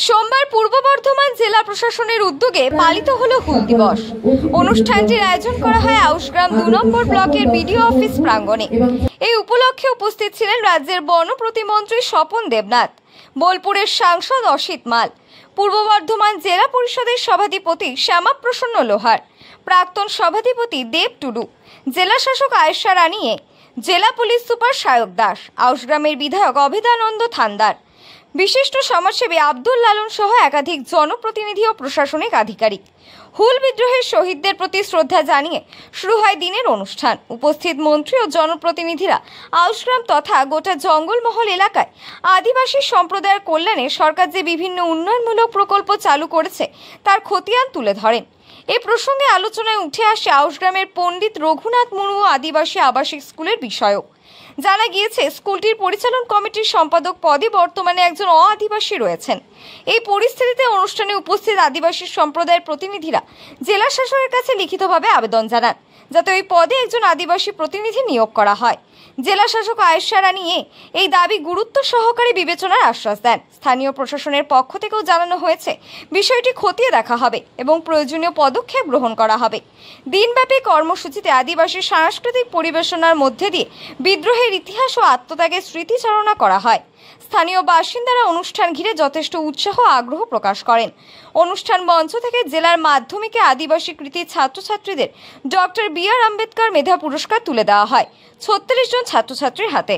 সোমবার পূর্ব বর্ধমান জেলা প্রশাসনের উদ্যোগে পালিত হলো হুল দিবস। অনুষ্ঠানটির আয়োজন করা হয় আউশগ্রাম ২ নম্বর ব্লকের বিডিও অফিস প্রাঙ্গণে। এই উপলক্ষে উপস্থিত ছিলেন রাজ্যের বন প্রতিমন্ত্রী স্বপন দেবনাথ, বোলপুরের সাংসদ অসিত মাল, পূর্ব বর্ধমান জেলা পরিষদের সভাধিপতি শ্যামাপ্রসন্ন লোহার, প্রাক্তন সভাধিপতি দেব টুডু, জেলা শাসক আয়েশা রানী, জেলা পুলিশ সুপার সায়ক দাস, আউশগ্রামের বিধায়ক অভেদানন্দ থান্দার, বিশিষ্ট সমাজসেবী আব্দুল লালন সহ একাধিক জনপ্রতিনিধি ও প্রশাসনিক আধিকারিক। হুল বিদ্রোহের শহীদদের প্রতি শ্রদ্ধা জানিয়ে শুরু হয় দিনের অনুষ্ঠান। উপস্থিত মন্ত্রী ও জনপ্রতিনিধিরা আউশগ্রাম তথা গোটা জঙ্গলমহল এলাকায় আদিবাসী সম্প্রদায়ের কল্যাণে সরকার যে বিভিন্ন উন্নয়নমূলক প্রকল্প চালু করেছে তার খতিয়ান তুলে ধরেন। এই প্রসঙ্গে আলোচনায় উঠে আসে আউশগ্রামের পণ্ডিত রঘুনাথ মুর্মু আদিবাসী আবাসিক স্কুলের বিষয়ও। জানা গিয়েছে, স্কুলটির পরিচালন কমিটির সম্পাদক পদে বর্তমানে একজন আদিবাসী রয়েছেন। এই পরিস্থিতিতে অনুষ্ঠানে উপস্থিত আদিবাসী সম্প্রদায়ের প্রতিনিধিরা জেলা শাসকের কাছে লিখিতভাবে আবেদন জানান যাতে ওই পদে একজন আদিবাসী প্রতিনিধি নিয়োগ করা হয়। জেলা শাসক আয়েশা রানী এই দাবি গুরুত্ব সহকারে বিবেচনার আশ্বাস দেন। স্থানীয় প্রশাসনের পক্ষ থেকেও জানানো হয়েছে বিষয়টি খতিয়ে দেখা হবে এবং প্রয়োজনীয় পদক্ষেপ গ্রহণ করা হবে। দিনব্যাপী কর্মসূচিতে আদিবাসী সাংস্কৃতিক পরিবেশনার মধ্যে দিয়ে বিদ্রোহের ইতিহাস ও আত্মত্যাগের স্মৃতিচারণা করা হয়। স্থানীয় বাসিন্দারা অনুষ্ঠান ঘিরে যথেষ্ট উৎসাহ আগ্রহ প্রকাশ করেন। অনুষ্ঠান মঞ্চ থেকে জেলার মাধ্যমিকে আদিবাসী কৃতি ছাত্রছাত্রীদের ডক্টর বি.আর. আম্বেদকর মেধা পুরস্কার তুলে দেওয়া হয় 36 জন ছাত্রছাত্রীর হাতে।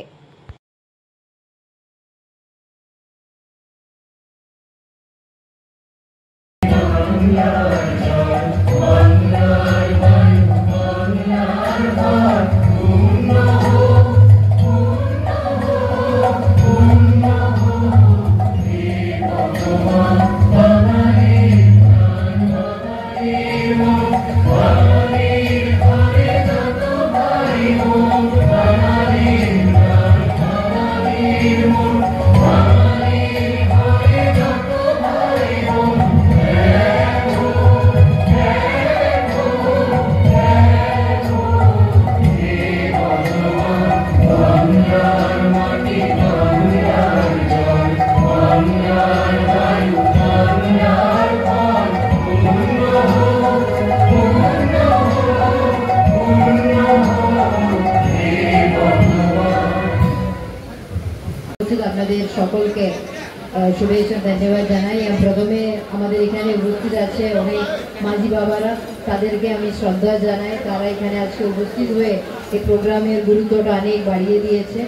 আপনাদের সকলকে শুভেচ্ছা ধন্যবাদ জানাই। প্রথমে আমাদের এখানে উপস্থিত আছে অনেক মাঝি বাবারা, তাদেরকে আমি শ্রদ্ধা জানাই। তারা এখানে আজকে উপস্থিত হয়ে এই প্রোগ্রামের গুরুত্বটা অনেক বাড়িয়ে দিয়েছে।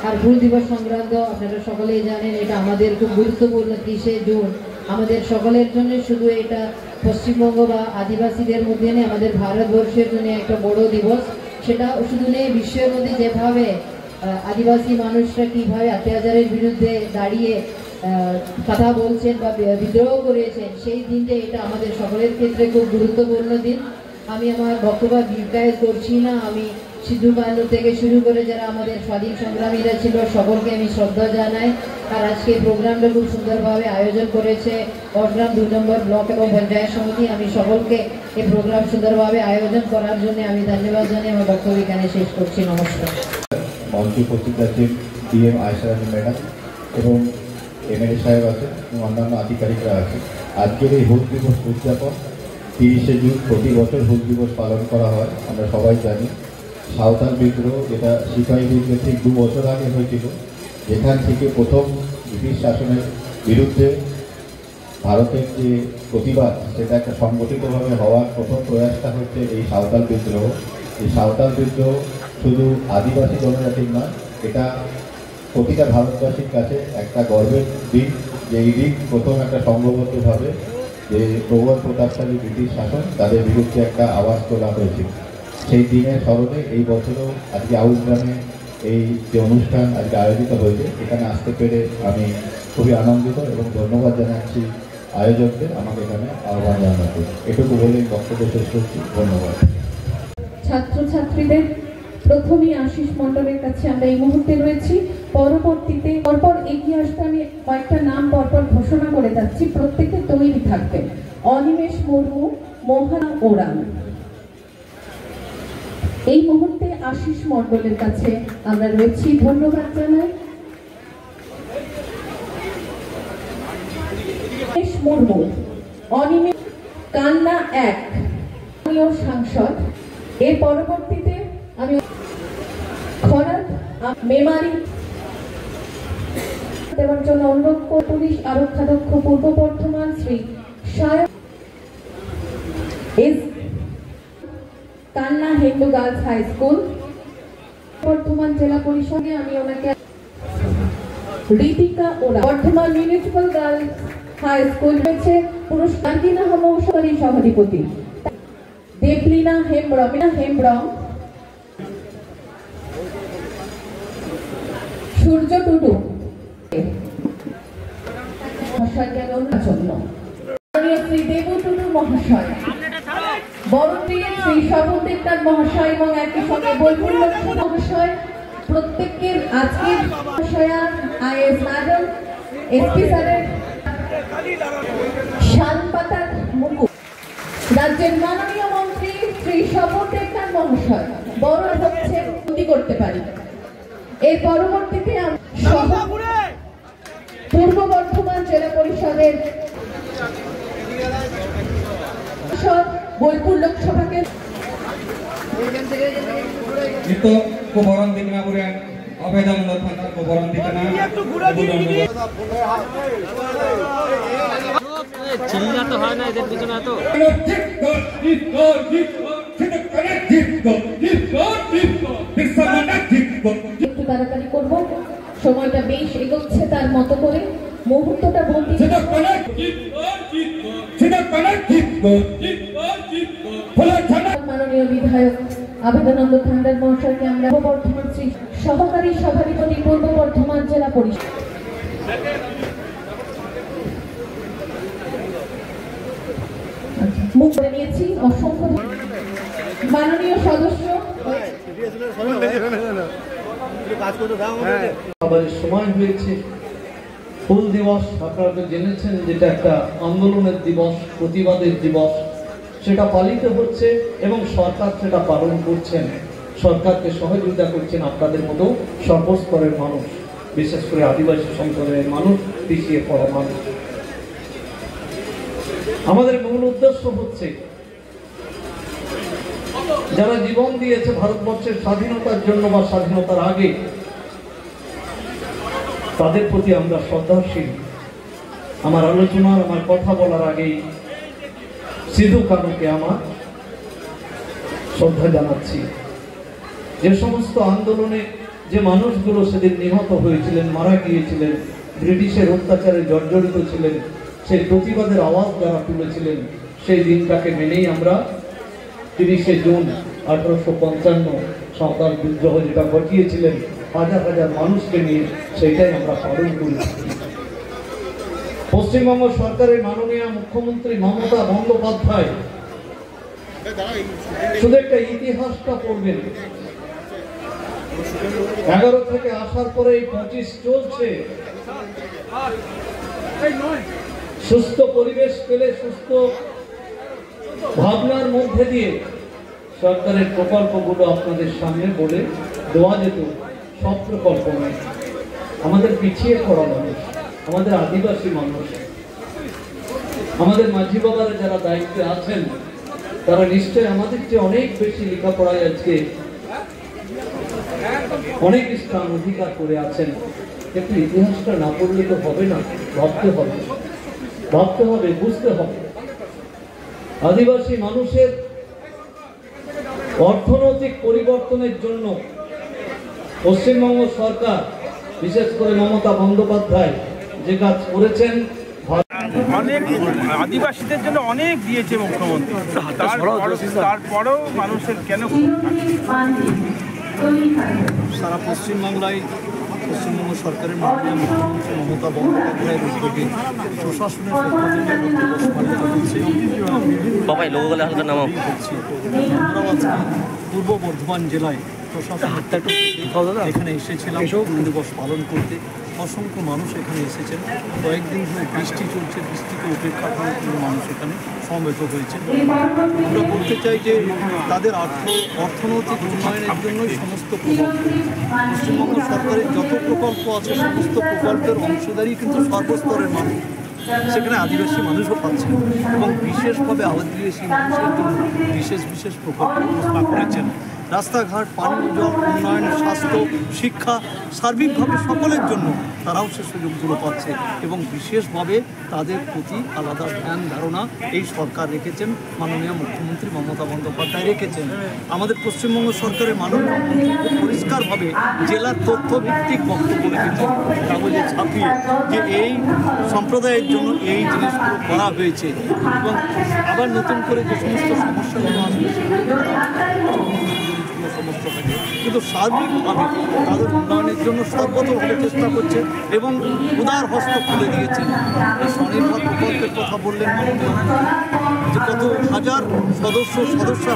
আর হুল দিবস সংক্রান্ত আপনারা সকলেই জানেন, এটা আমাদের খুব গুরুত্বপূর্ণ 30শে জুন আমাদের সকলের জন্য, শুধু এটা পশ্চিমবঙ্গ বা আদিবাসীদের মধ্যে নেই, আমাদের ভারতবর্ষের জন্য একটা বড় দিবস। সেটা শুধু নেই, বিশ্বের মধ্যে যেভাবে আদিবাসী মানুষরা কীভাবে অত্যাচারের বিরুদ্ধে দাঁড়িয়ে কথা বলছেন বা বিদ্রোহ করেছেন, সেই দিনটা এটা আমাদের সকলের ক্ষেত্রে খুব গুরুত্বপূর্ণ দিন। আমি আমার বক্তব্য দীর্ঘায়িত করছি না। আমি সিধু কানু থেকে শুরু করে যারা আমাদের স্বাধীন সংগ্রামীরা ছিল সকলকে আমি শ্রদ্ধা জানাই। আর আজকে প্রোগ্রামটা খুব সুন্দরভাবে আয়োজন করেছে আউশগ্রাম 2 নম্বর ব্লক এবং পঞ্চায়েত সমিতি। আমি সকলকে এই প্রোগ্রাম সুন্দরভাবে আয়োজন করার জন্য আমি ধন্যবাদ জানাই। আমার বক্তব্য এখানে শেষ করছি। নমস্কার। মঞ্চে উপস্থিত আছেন ডিএম আয়েশা রানী ম্যাডাম এবং এমএলএ সাহেব আছেন এবং অন্যান্য আধিকারিকরা আছেন। আজকের এই হুল দিবস উদযাপন 30শে জুন প্রতি বছর হুল দিবস পালন করা হয়। আমরা সবাই জানি সাঁওতাল বিদ্রোহ, যেটা সিপাহী বিদ্রোহ ঠিক 2 বছর আগে হয়েছিল, যেখান থেকে প্রথম ব্রিটিশ শাসনের বিরুদ্ধে ভারতের যে প্রতিবাদ সেটা একটা সংগঠিতভাবে হওয়ার প্রথম প্রয়াসটা হচ্ছে এই সাঁওতাল বিদ্রোহ। এই সাঁওতাল বিদ্রোহ শুধু আদিবাসী জনজাতির নয়, এটা প্রতিটা ভারতবাসীর কাছে একটা গর্বের দিন যে এই দিন প্রথম একটা সংঘবদ্ধভাবে যে প্রবল প্রতাপশালী ব্রিটিশ শাসন তাদের বিরুদ্ধে একটা আওয়াজ তোলা হয়েছিল। সেই দিনের স্মরণে এই বছরও আজকে আউশগ্রামে এই যে অনুষ্ঠান আজকে আয়োজিত হয়েছে, এখানে আসতে পেরে আমি খুবই আনন্দিত এবং ধন্যবাদ জানাচ্ছি আয়োজকদের আমাকে এখানে আহ্বান জানাতে। এটুকু বলে বক্তব্য শেষ করছি। ধন্যবাদ। ছাত্রছাত্রীদের প্রথমেই আশিস মণ্ডলের কাছে আমরা এই মুহূর্তে রয়েছি। পরবর্তীতে পরপর এগিয়ে আসতে আমি কয়েকটা নাম পরপর ঘোষণা করে যাচ্ছি, প্রত্যেকে তৈরি থাকবেন। অনিমেষ মুর্মু, মোহন ওরাম। এই মুহূর্তে আশিস মণ্ডলের কাছে আমরা রয়েছি। ধন্যবাদ জানাই। মুর্মু, অনিমেষ কান্না এক সাংসদ। এর পরবর্তীতে আমি খরাত মেমারি দেওয়ার জন্য অনুরোধ করে পুলিশ আরক্ষাধ্যক্ষ পূর্ব বর্ধমান শ্রী সায়ক কান্না Hindu girls high school Bardhaman জেলা পরিষদে আমি ওনাকে ঋতিকা ওরা Bardhaman municipal girls high school রয়েছে পুরস্কার কিনা মৌসুমী সভাধিপতি দেবলীনা হেমব্রম সূর্য টুডু মহাশয়কে অনুরোধ জন্য শ্রী দেবু টুডু মহাশয়, বরণদিনের শ্রী স্বপন দেবনাথ মহাশয় এবং একই সঙ্গে বৈপুর লক্ষ্মী মহাশয়, প্রত্যেকের আজকের মহাশয়া আইএস ম্যাডাম এসপি স্যারের শালপাতার মুকুট, রাজ্যের মাননীয় মন্ত্রী শ্রী স্বপন দেবনাথ মহাশয় বড় হচ্ছে উন্নতি করতে পারি। এর পরবর্তীতে পূর্ব বর্ধমান জেলা পরিষদের Bolpur লোকসভাকে itu kubaran di Naburan, abedan lotan kubaran di kana. চিল্লা তো হয় না এদের পিছনে তো একটু তাড়াতাড়ি করব, সময়টা বেশ এগোচ্ছে তার মতো করে, মুহূর্তটা বন্দি। মাননীয় বিধায়ক আবেদানন্দ থান্ডার মহাশয়কে আমরা বর্ধমান শ্রী সহকারী সভাধিপতি পূর্ব বর্ধমান জেলা পরিষদ মুখ করে নিয়েছি। অসংখ্য মাননীয় সদস্য আমাদের সময় হয়েছে হুল দিবস, আপনারা তো জেনেছেন যেটা একটা আন্দোলনের দিবস, প্রতিবাদের দিবস, সেটা পালিত হচ্ছে এবং সরকার সেটা পালন করছেন, সরকারকে সহযোগিতা করছেন আপনাদের মতো সর্বস্তরের মানুষ, বিশেষ করে আদিবাসী সম্প্রদায়ের মানুষ, পিছিয়ে পড়া মানুষ। আমাদের মূল উদ্দেশ্য হচ্ছে যারা জীবন দিয়েছে ভারতবর্ষের স্বাধীনতার জন্য বা স্বাধীনতার আগে, তাদের প্রতি আমরা শ্রদ্ধাশীল। আমার আলোচনার আমার কথা বলার আগেই সিধু কানুকে আমার শ্রদ্ধা জানাচ্ছি। যে সমস্ত আন্দোলনে যে মানুষগুলো সেদিন নিহত হয়েছিলেন, মারা গিয়েছিলেন, ব্রিটিশের অত্যাচারে জর্জরিত ছিলেন, সেই প্রতিবাদের আওয়াজ যারা তুলেছিলেন, সেই দিনটাকে মেনেই আমরা 30শে জুন 1855 সাঁওতাল বিদ্রোহ যেটা ঘটিয়েছিলেন হাজার হাজার মানুষকে নিয়ে, সেইটাই আমরা পালন করি। পশ্চিমবঙ্গ সরকারের মাননীয় মুখ্যমন্ত্রী মমতা বন্দ্যোপাধ্যায় শুধু একটা ইতিহাসটা পড়বেন, 11 থেকে আসার পরে 25 চলছে। সুস্থ পরিবেশ পেলে, সুস্থ ভাবনার মধ্যে দিয়ে সরকারের প্রকল্পগুলো আপনাদের সামনে বলে দেওয়া যেত। সব প্রকল্প নয়, আমাদের পিছিয়ে পড়া মানুষ, আমাদের আদিবাসী মানুষ, আমাদের মাঝি বাবারা যারা দায়িত্বে আছেন, তারা নিশ্চয় আমাদের চেয়ে অনেক বেশি লেখাপড়ায় আজকে অনেক স্থান অধিকার করে আছেন। কিন্তু ইতিহাসটা না পড়লে তো হবে না, ভাবতে হবে, বুঝতে হবে। আদিবাসী মানুষের অর্থনৈতিক পরিবর্তনের জন্য পশ্চিমবঙ্গ সরকার, বিশেষ করে মমতা বন্দ্যোপাধ্যায় যে কাজ করেছেন, অনেক আদিবাসীদের জন্য অনেক দিয়েছে মুখ্যমন্ত্রী, তারপরেও মানুষের কেন সারা পশ্চিমবাংলায় পশ্চিমবঙ্গ সরকারের মাননীয় মুখ্যমন্ত্রী মমতা বন্দ্যোপাধ্যায়ের উদ্যোগে প্রশাসনের পক্ষ থেকে দিবস পালিত হচ্ছে। আমরাও আজকে পূর্ব বর্ধমান জেলায় প্রশাসন এখানে এসেছিলাম হুল দিবস পালন করতে। অসংখ্য মানুষ এখানে এসেছেন। কয়েকদিন ধরে বৃষ্টি চলছে, বৃষ্টিকে উপেক্ষা করে মানুষ এখানে সমবেত হয়েছে। আমরা বলতে চাই যে তাদের অর্থনৈতিক উন্নয়নের জন্যই সমস্ত প্রকল্প, পশ্চিমবঙ্গ সরকারের যত প্রকল্প আছে সমস্ত প্রকল্পের অংশীদারই কিন্তু সর্বস্তরের মানুষ। সেখানে আদিবাসী মানুষও পাচ্ছেন এবং বিশেষভাবে আদিবাসী মানুষের জন্য বিশেষ প্রকল্প ঘোষণা করেছেন। রাস্তাঘাট, পানীয় জল, উন্নয়ন, স্বাস্থ্য, শিক্ষা সার্বিকভাবে সকলের জন্য তারাও সে সুযোগগুলো পাচ্ছে এবং বিশেষভাবে তাদের প্রতি আলাদা ধ্যান ধারণা এই সরকার রেখেছেন, মাননীয় মুখ্যমন্ত্রী মমতা বন্দ্যোপাধ্যায় রেখেছেন। আমাদের পশ্চিমবঙ্গ সরকারের মাননীয় মন্ত্রী খুব পরিষ্কারভাবে জেলার তথ্যভিত্তিক বক্তব্য রেখেছেন কাগজে ছাপিয়ে যে এই সম্প্রদায়ের জন্য এই জিনিসগুলো করা হয়েছে এবং আবার নতুন করে যে সমস্ত সমস্যাগুলো আসবে সমস্যা থাকে, কিন্তু সার্বিকভাবে তাদের উন্নয়নের জন্য সর্বতভাবে চেষ্টা করছে এবং উদার হস্ত খুলে দিয়েছেন। এই স্বনির্ভর প্রকল্পের কথা বললেন মাননীয় যে কত হাজার সদস্য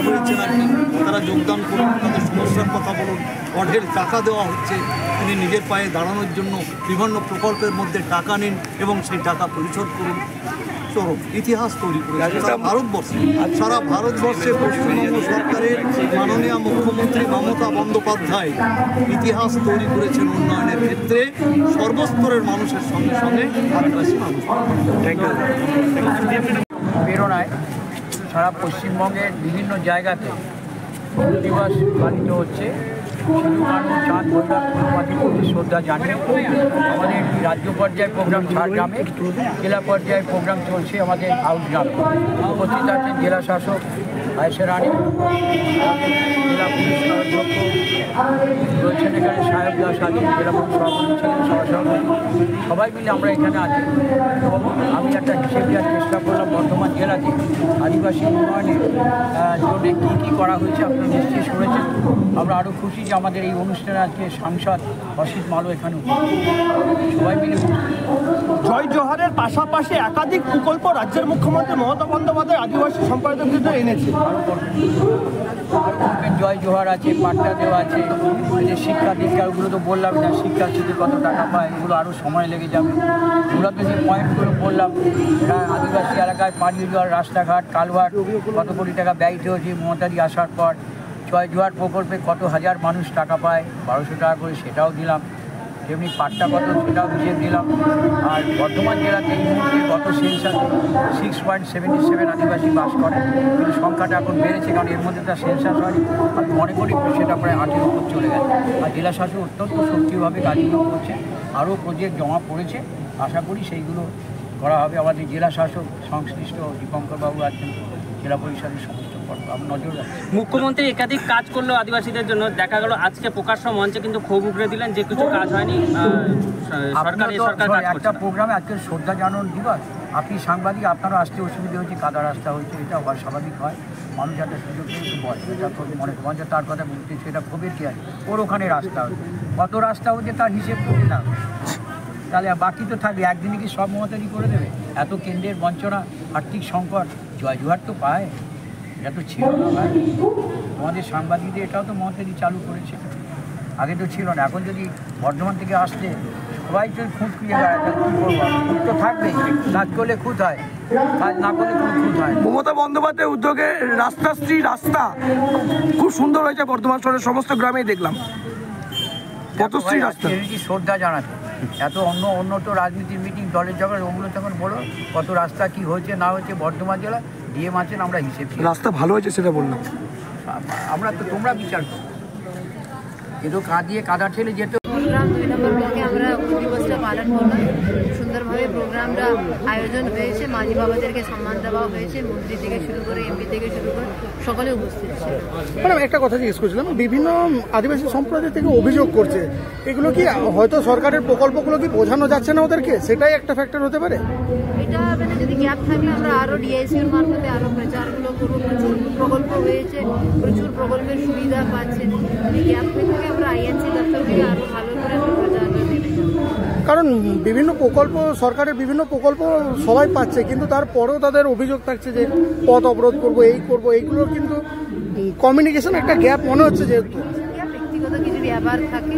হয়েছেন আর কি, তারা যোগদান করুন, তাদের সমস্যার কথা বলুন, অঢেল টাকা দেওয়া হচ্ছে, তিনি নিজের পায়ে দাঁড়ানোর জন্য বিভিন্ন প্রকল্পের মধ্যে টাকা নিন এবং সেই টাকা পরিশোধ করুন। চরম ইতিহাস তৈরি করেছে সারা ভারতবর্ষে পশ্চিমবঙ্গ সরকারের মাননীয় মুখ্যমন্ত্রী মমতা বন্দ্যোপাধ্যায় ইতিহাস তৈরি করেছেন উন্নয়নের ক্ষেত্রে সর্বস্তরের মানুষের সঙ্গে সঙ্গে আদিবাসী মানুষ। প্রেরণায় সারা পশ্চিমবঙ্গের বিভিন্ন জায়গাতে হুল দিবস পালিত হচ্ছে। সিধু কানু, চাঁদ ভৈরব, ফুলবাতির প্রতি শ্রদ্ধা জানিয়ে আমাদের রাজ্য পর্যায়ের প্রোগ্রাম ঝাড়গ্রামে, জেলা পর্যায়ের প্রোগ্রাম চলছে আমাদের আউটগ্রামে। উপস্থিত আছেন জেলা শাসক আয়েশা রানী, জেলা পুলিশ অধ্যক্ষ রয়েছেন, এখানে সাহেব দাস আছেন, জেলা পুলিশ সভাপতি ছিলেন, সহসভাপতি, সবাই মিলে আমরা এখানে আছি। এবং আমি একটা হিসেব দেওয়ার চেষ্টা করলাম বর্ধমান জেলাতে আদিবাসী উন্নয়নের জন্য কী করা হয়েছে। আপনারা নিশ্চয়ই শুনেছেন। আমরা আরও খুশি যে আমাদের এই অনুষ্ঠানে আজকে সাংসদ অসিত মালও এখানে সবাই মিলে জয় জোহারের পাশাপাশি একাধিক প্রকল্প রাজ্যের মুখ্যমন্ত্রী মমতা বন্দ্যোপাধ্যায় আদিবাসী সম্প্রদায়দের এনেছে। জয় জোহার আছে, পাট্টা দেওয়া আছে, যে শিক্ষা দীক্ষা ওগুলো তো বললাম না, শিক্ষার্থীদের কত টাকা পায় এগুলো আরও সময় লেগে যাবে। মূলত যে পয়েন্টগুলো বললাম, আদিবাসী এলাকায় পানীয় জল, রাস্তাঘাট, কালভার্ট কত কোটি টাকা ব্যয়িত হয়েছে মমতাদি আসার পর। জয় জোহার প্রকল্পে কত হাজার মানুষ টাকা পায়, 1200 টাকা করে, সেটাও দিলাম। তেমনি পাট্টা কত, সেটাও হিসেব দিলাম। আর বর্ধমান জেলাতে এই মুহূর্তে গত সেন্সাসে 6.77 আদিবাসী বাস করে, কিন্তু সংখ্যাটা এখন বেড়েছে, কারণ এর মধ্যে তার সেন্সাস হয়নি। আমি মনে করি সেটা প্রায় 8-এর উপর চলে গেছে। আর জেলা শাসক অত্যন্ত সক্রিয়ভাবে কাজগুলো করছে, আরও প্রজেক্ট জমা পড়েছে, আশা করি সেইগুলো করা হবে। আমাদের জেলা শাসক সংশ্লিষ্ট দীপঙ্করবাবু আছেন, জেলা পরিষদের সমস্ত নজর রাখছে। মুখ্যমন্ত্রী একাধিক কাজ করলো আদিবাসীদের জন্য, দেখা গেল আজকে প্রকাশ্য মঞ্চে কিন্তু ক্ষোভ উগড়ে দিলেন যে কিছু কাজ হয়নি। একটা প্রোগ্রামে আজকে শ্রদ্ধা জানানোর দিবস, আপনি সাংবাদিক, আপনারও আসতে অসুবিধা হচ্ছে, কাদা রাস্তা হচ্ছে, এটা স্বাভাবিক হয়। মানুষ একটা সুযোগ পেয়ে বলে, এটা মনে মঞ্চে তার কথা বলতে, সেটা ক্ষোভের কি আছে, ওর ওখানে রাস্তা হচ্ছে, কত রাস্তা হচ্ছে তার হিসেব করতে না, তাহলে বাকি তো থাকবে। একদিনে কি সব মমতাদি করে দেবে? এত কেন্দ্রের বঞ্চনা, আর্থিক সংকট, জয় জোহার তো পায়, এটা তো ছিল না ভাই। আমাদের সাংবাদিকদের এটাও তো মমতাদি চালু করেছে, আগে তো ছিল না। এখন যদি বর্ধমান থেকে আসলে সবাই যদি খুঁত খুঁজে বেড়ায়, তাহলে কী করবো? খুঁত তো থাকবেই, কাজ করলে খুঁত হয়, কাজ না করলে কোনো খুঁত হয়। মমতা বন্দ্যোপাধ্যায়ের উদ্যোগে রাস্তাশ্রী রাস্তা খুব সুন্দর হয়েছে, বর্ধমান শহরের সমস্ত গ্রামেই দেখলাম পথশ্রী রাস্তা। শ্রদ্ধা জানাতে এত অন্য তো রাজনীতির মিটিং, দলের ঝগড়া, ওগুলো তখন বলো কত রাস্তা কি হয়েছে না হয়েছে। বর্ধমান জেলা ডিএম আছেন, আমরা হিসেব রাস্তা ভালো হয়েছে সেটা বললাম, আমরা তো তোমরা বিচার করো, এতো কাদা ঠেলে যেত। প্রোগ্রাম 2 নম্বর ব্লকে আমরা দিবসটা পালন করলাম। সুন্দরভাবে প্রোগ্রামটা আয়োজন হয়েছে, মাঝি বাবাদেরকে সম্মান দেওয়া হয়েছে, মন্ত্রী থেকে শুরু করে এমপি থেকে শুরু করে সকলে উপস্থিত ছিল। ম্যাডাম একটা কথা জিজ্ঞেস করছিলাম, বিভিন্ন আদিবাসী সম্প্রদায় থেকে অভিযোগ করছে, এগুলো কি হয়তো সরকারের প্রকল্পগুলো কি বোঝানো যাচ্ছে না ওদেরকে, সেটাই একটা ফ্যাক্টর হতে পারে? এটা মানে যদি গ্যাপ থাকলে আমরা আরও ডিআইসির মারফতে আরও প্রচারগুলো করবো। প্রচুর প্রকল্প হয়েছে, প্রচুর প্রকল্পের সুবিধা পাচ্ছেন। এই গ্যাপ থেকে আমরা আইএনসি দপ্তর থেকে আরও ভালো করে প্রচারটা দেবে, কারণ বিভিন্ন প্রকল্প, সরকারের বিভিন্ন প্রকল্প সবাই পাচ্ছে, কিন্তু তারপরেও তাদের অভিযোগ থাকছে যে পথ অবরোধ করবো, এই করবো, এইগুলোর কিন্তু কমিউনিকেশন একটা গ্যাপ মনে হচ্ছে। যেহেতু ব্যক্তিগত কিছু ব্যাপার থাকে,